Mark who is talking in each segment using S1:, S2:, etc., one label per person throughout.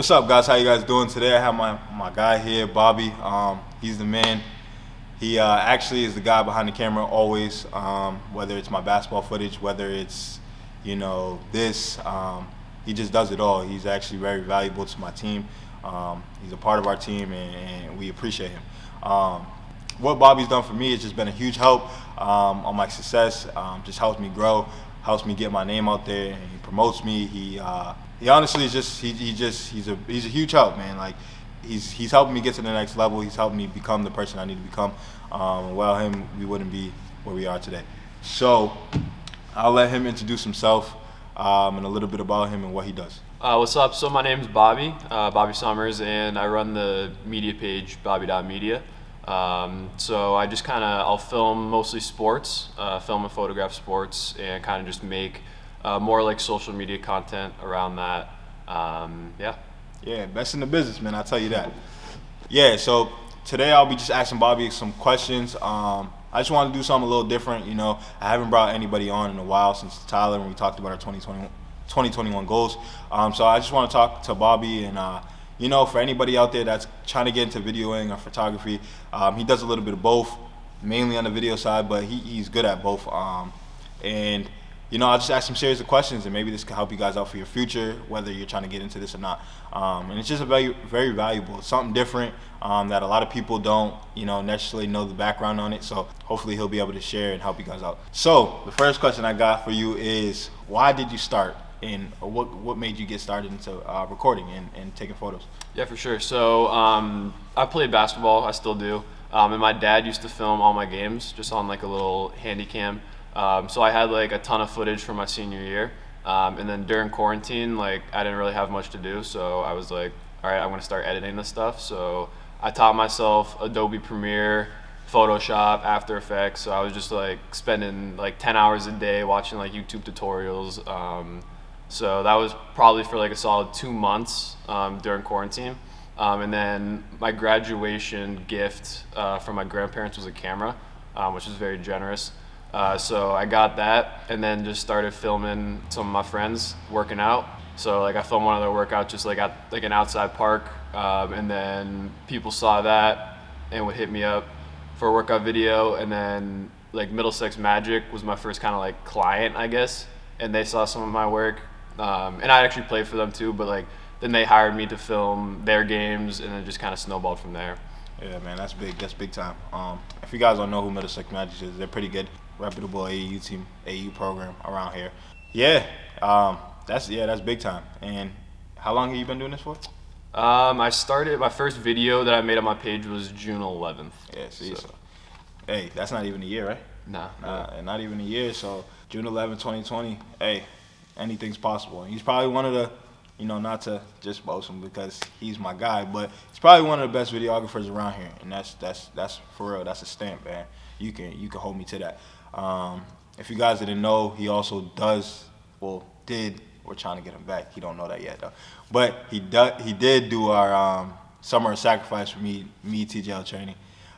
S1: What's up, guys? How you guys doing today? I have my guy here, Bobby. He's the man. He actually is the guy behind the camera always. Whether it's my basketball footage, whether it's this, he just does it all. He's actually very valuable to my team. He's a part of our team, and we appreciate him. What Bobby's done for me has just been a huge help on my success. Just helps me grow, helps me get my name out there, and he promotes me. He honestly is just he's a huge help, man. Like he's helping me get to the next level. He's helped me become the person I need to become. Without him, we wouldn't be where we are today. So I'll let him introduce himself and a little bit about him and what he does.
S2: What's up? So my name's Bobby, Bobby Sommers, and I run the media page, Bobby.media. So I just I'll film mostly sports, film and photograph sports, and kind of just make more like social media content around that.
S1: Yeah, best in the business, man. I'll tell you that. Yeah, so today I'll be just asking Bobby some questions. I just want to do something a little different. I haven't brought anybody on in a while since Tyler when we talked about our 2021 goals. So I just want to talk to Bobby and for anybody out there that's trying to get into videoing or photography, he does a little bit of both, mainly on the video side, but he's good at both. And I'll just ask some series of questions, and maybe this can help you guys out for your future, whether you're trying to get into this or not. And it's just very, very valuable. It's something different that a lot of people don't, necessarily know the background on it. So hopefully he'll be able to share and help you guys out. So the first question I got for you is, why did you start, and what made you get started into recording and taking photos?
S2: Yeah, for sure. So I played basketball. I still do. And my dad used to film all my games just on like a little handy cam. So I had like a ton of footage from my senior year, and then during quarantine, like I didn't really have much to do, so I was like, all right, I'm gonna start editing this stuff. So I taught myself Adobe Premiere, Photoshop, After Effects. So I was just like spending like 10 hours a day watching like YouTube tutorials. So that was probably for like a solid 2 months during quarantine. And then my graduation gift from my grandparents was a camera, which was very generous. So I got that, and then just started filming some of my friends working out. So like I filmed one of their workouts just like at like an outside park, and then people saw that and would hit me up for a workout video. And then like Middlesex Magic was my first kind of like client, I guess, and they saw some of my work, and I actually played for them too. But like then they hired me to film their games, and then just kind of snowballed from there.
S1: Yeah, man, that's big. That's big time. If you guys don't know who Middlesex Magic is, they're pretty good, reputable AAU team, AAU program around here. Yeah, that's big time. And how long have you been doing this for?
S2: I started, my first video that I made on my page was June 11th.
S1: Yeah, see, so hey, that's not even a year, right?
S2: No.
S1: Not even a year. So June 11th, 2020. Hey, anything's possible. And he's probably one of the, not to just boast him because he's my guy, but he's probably one of the best videographers around here, and that's for real. That's a stamp, man. You can hold me to that. If you guys didn't know, he also did. We're trying to get him back. He don't know that yet though, but he did do our Summer of Sacrifice for me, TJL training,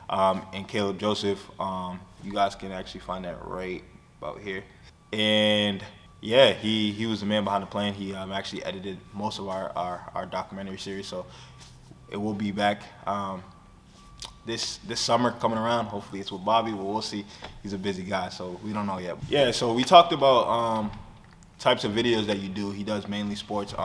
S1: and Caleb Joseph. You guys can actually find that right about here, and. Yeah, he was the man behind the plan. He actually edited most of our documentary series, so it will be back this summer coming around. Hopefully it's with Bobby, but we'll see. He's a busy guy, so we don't know yet. Yeah, so we talked about types of videos that you do. He does mainly sports.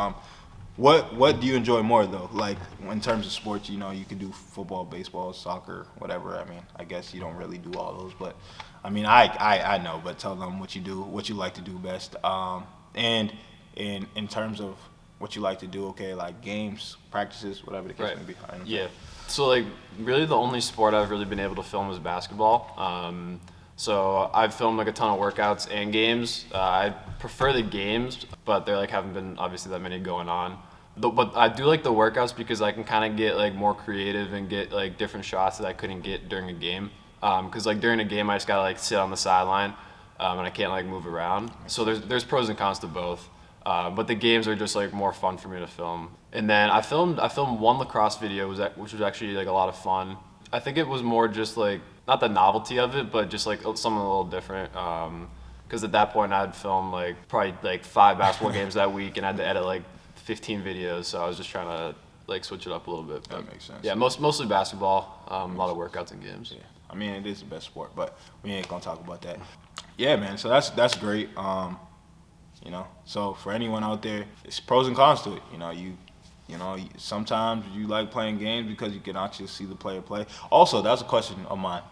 S1: What do you enjoy more though? Like in terms of sports, you can do football, baseball, soccer, whatever. I mean, I guess you don't really do all those, but I mean, I know. But tell them what you do, what you like to do best. And in terms of what you like to do, okay, like games, practices, whatever the case may be.
S2: Yeah. So like really the only sport I've really been able to film is basketball. So I've filmed like a ton of workouts and games. I prefer the games, but there like haven't been obviously that many going on. But I do like the workouts because I can kind of get like more creative and get like different shots that I couldn't get during a game. Because like during a game I just gotta like sit on the sideline and I can't like move around. So there's pros and cons to both. But the games are just like more fun for me to film. And then I filmed one lacrosse video which was actually like a lot of fun. I think it was more just like not the novelty of it, but just like something a little different. Because at that point I'd filmed like probably like 5 basketball games that week, and I had to edit like 15 videos, so I was just trying to like switch it up a little bit. But,
S1: That makes sense.
S2: Yeah, mostly basketball, a lot of workouts and games.
S1: Yeah, I mean it is the best sport, but we ain't gonna talk about that. Yeah, man. So that's great. You know, so for anyone out there, it's pros and cons to it. Sometimes you like playing games because you can actually see the player play. Also, that's a question of mine.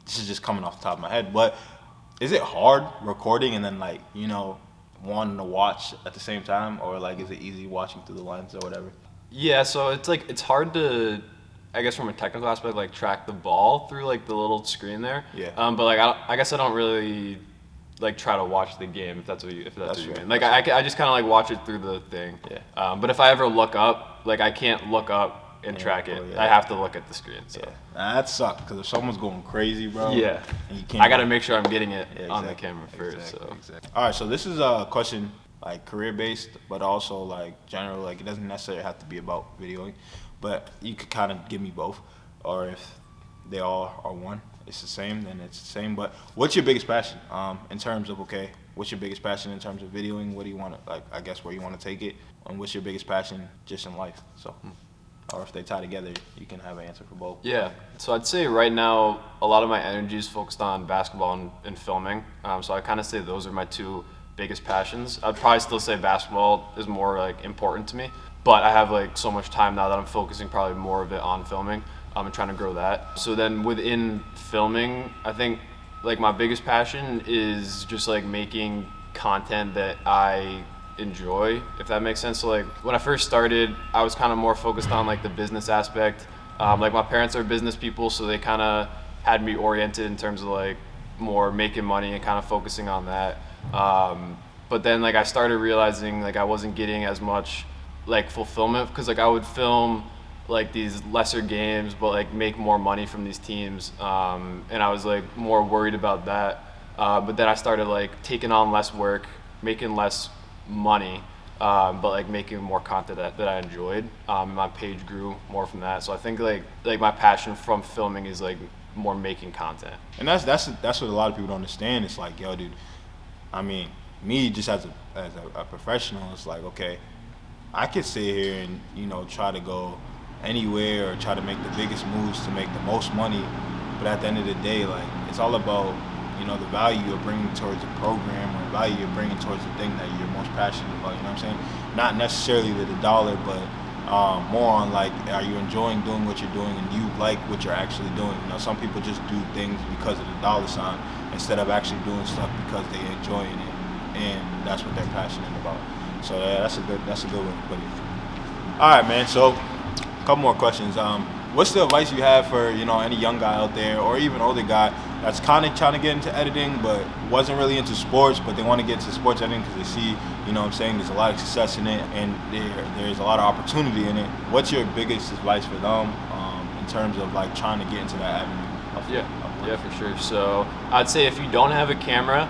S1: This is just coming off the top of my head, but is it hard recording and then like, wanting to watch at the same time, or like is it easy watching through the lens or whatever?
S2: Yeah, so it's hard to, I guess from a technical aspect, like track the ball through like the little screen there.
S1: Yeah.
S2: But like I guess I don't really like try to watch the game if that's what you
S1: right.
S2: mean. Like I just kind of like watch it through the thing.
S1: Yeah.
S2: But if I ever look up, like I can't look up and track it.
S1: Yeah.
S2: I have to look at the screen. So.
S1: Yeah. Nah, that sucks because if someone's going crazy, bro.
S2: Yeah.
S1: And you can't.
S2: I got to make sure I'm getting it
S1: Yeah,
S2: on the camera first.
S1: Exactly,
S2: So.
S1: exactly. All right, so this is a question like career based, but also like general. Like it doesn't necessarily have to be about videoing, but you could kind of give me both, or if they all are one, it's the same, then it's the same. But what's your biggest passion in terms of what's your biggest passion in terms of videoing? What do you want to like? I guess where you want to take it, and what's your biggest passion just in life? So. Or if they tie together, you can have an answer for both.
S2: Yeah, so I'd say right now a lot of my energy is focused on basketball and filming. So I kind of say those are my two biggest passions. I'd probably still say basketball is more like important to me, but I have like so much time now that I'm focusing probably more of it on filming and trying to grow that. So then within filming, I think like my biggest passion is just like making content that I enjoy, if that makes sense. So like when I first started, I was kind of more focused on like the business aspect. Like my parents are business people, so they kind of had me oriented in terms of like more making money and kind of focusing on that. But then like I started realizing like I wasn't getting as much like fulfillment because like I would film like these lesser games but like make more money from these teams, and I was like more worried about that. But then I started like taking on less work, making less money, but like making more content that I enjoyed. My page grew more from that. So I think like my passion from filming is like more making content.
S1: And that's what a lot of people don't understand. It's like, yo, dude. I mean, me just as a professional, it's like, okay, I could sit here and try to go anywhere or try to make the biggest moves to make the most money, but at the end of the day, like it's all about the value you're bringing towards the program or value you're bringing towards the thing that you're most passionate about, you know what I'm saying? Not necessarily the dollar, but more on like, are you enjoying doing what you're doing and you like what you're actually doing? Some people just do things because of the dollar sign instead of actually doing stuff because they're enjoying it and that's what they're passionate about. So yeah, that's a good way to put it. All right, man, so a couple more questions. What's the advice you have for any young guy out there or even older guy that's kind of trying to get into editing but wasn't really into sports, but they want to get into sports editing because they see there's a lot of success in it and there's a lot of opportunity in it? What's your biggest advice for them in terms of like trying to get into that avenue?
S2: Yeah, for sure. So I'd say if you don't have a camera,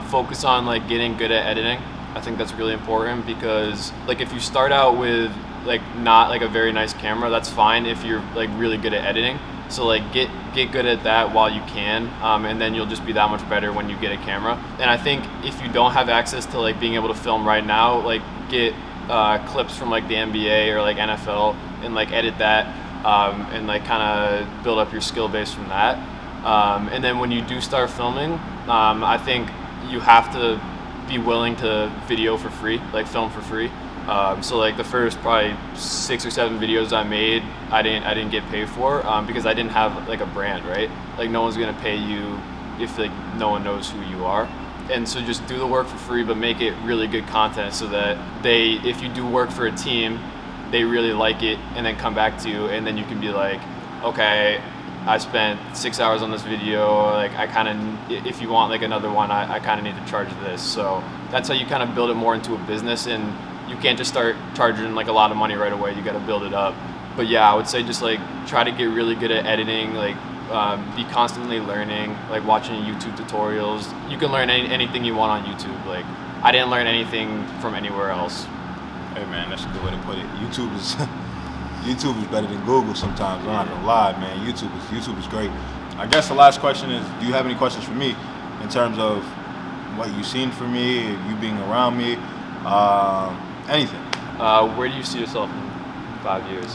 S2: focus on like getting good at editing. I think that's really important because like if you start out with like not like a very nice camera, that's fine if you're like really good at editing. So like get good at that while you can, and then you'll just be that much better when you get a camera. And I think if you don't have access to like being able to film right now, like get clips from like the NBA or like NFL and like edit that, and like kind of build up your skill base from that. And then when you do start filming, I think you have to be willing to video for free, like film for free. So like the first probably 6 or 7 videos I made, I didn't get paid for because I didn't have like a brand, right? Like no one's gonna pay you if like no one knows who you are. And so just do the work for free, but make it really good content so that if you do work for a team, they really like it and then come back to you, and then you can be like, okay, I spent 6 hours on this video, like if you want like another one, I kind of need to charge this. So that's how you kind of build it more into a business, and you can't just start charging like a lot of money right away. You got to build it up. But yeah, I would say just like try to get really good at editing, like be constantly learning, like watching YouTube tutorials. You can learn anything you want on YouTube. Like I didn't learn anything from anywhere else.
S1: Hey man, that's a good way to put it. YouTube is better than Google sometimes. I'm not gonna lie, man. YouTube is great. I guess the last question is, do you have any questions for me in terms of what you've seen from me, you being around me? Anything.
S2: Where do you see yourself in 5 years?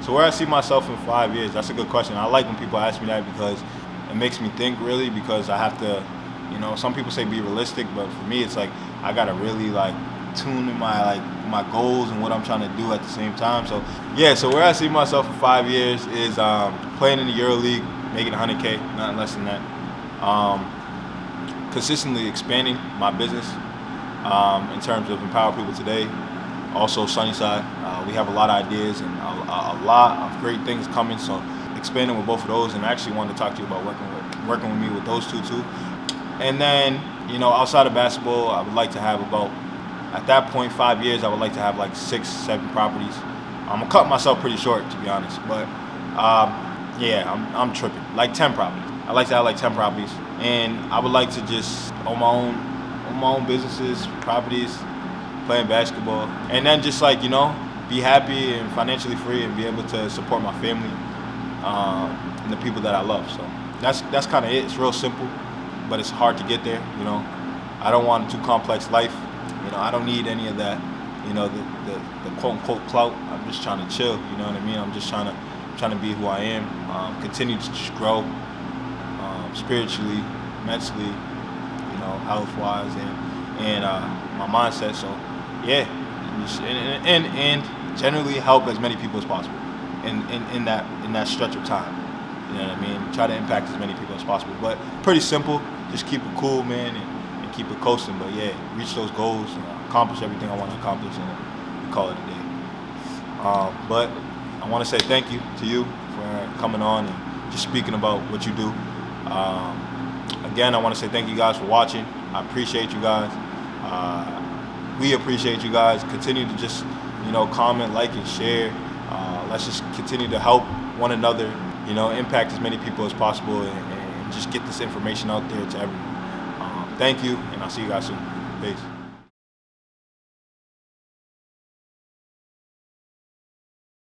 S1: So where I see myself in 5 years, that's a good question. I like when people ask me that because it makes me think really, because I have to, some people say be realistic, but for me it's like I gotta really like tune in my goals and what I'm trying to do at the same time. So yeah, so where I see myself in 5 years is playing in the EuroLeague, making 100K, nothing less than that. Consistently expanding my business in terms of empower people today. Also Sunnyside, we have a lot of ideas and a lot of great things coming. So expanding with both of those, and I actually wanted to talk to you about working with me with those two too. And then outside of basketball, I would like to have about, at that point, 5 years, I would like to have like 6, 7 properties. I'm gonna cut myself pretty short, to be honest, but yeah, I'm tripping. Like 10 properties. I like to have like 10 properties, and I would like to just own my own businesses, properties, playing basketball, and then just like be happy and financially free, and be able to support my family and the people that I love. So that's kind of it. It's real simple, but it's hard to get there. I don't want a too complex life. I don't need any of that. The quote unquote clout. I'm just trying to chill. You know what I mean? I'm just trying to be who I am. Continue to just grow spiritually, mentally, health wise, and my mindset. So yeah, and generally help as many people as possible in that stretch of time. You know what I mean? Try to impact as many people as possible. But pretty simple. Just keep it cool, man, and keep it coasting. But yeah, reach those goals, accomplish everything I want to accomplish, and we call it a day. But I want to say thank you to you for coming on and just speaking about what you do. Again, I want to say thank you guys for watching. I appreciate you guys. We appreciate you guys. Continue to just, comment, like, and share. Let's just continue to help one another, impact as many people as possible, and just get this information out there to everyone. Thank you, and I'll see you guys soon. Peace.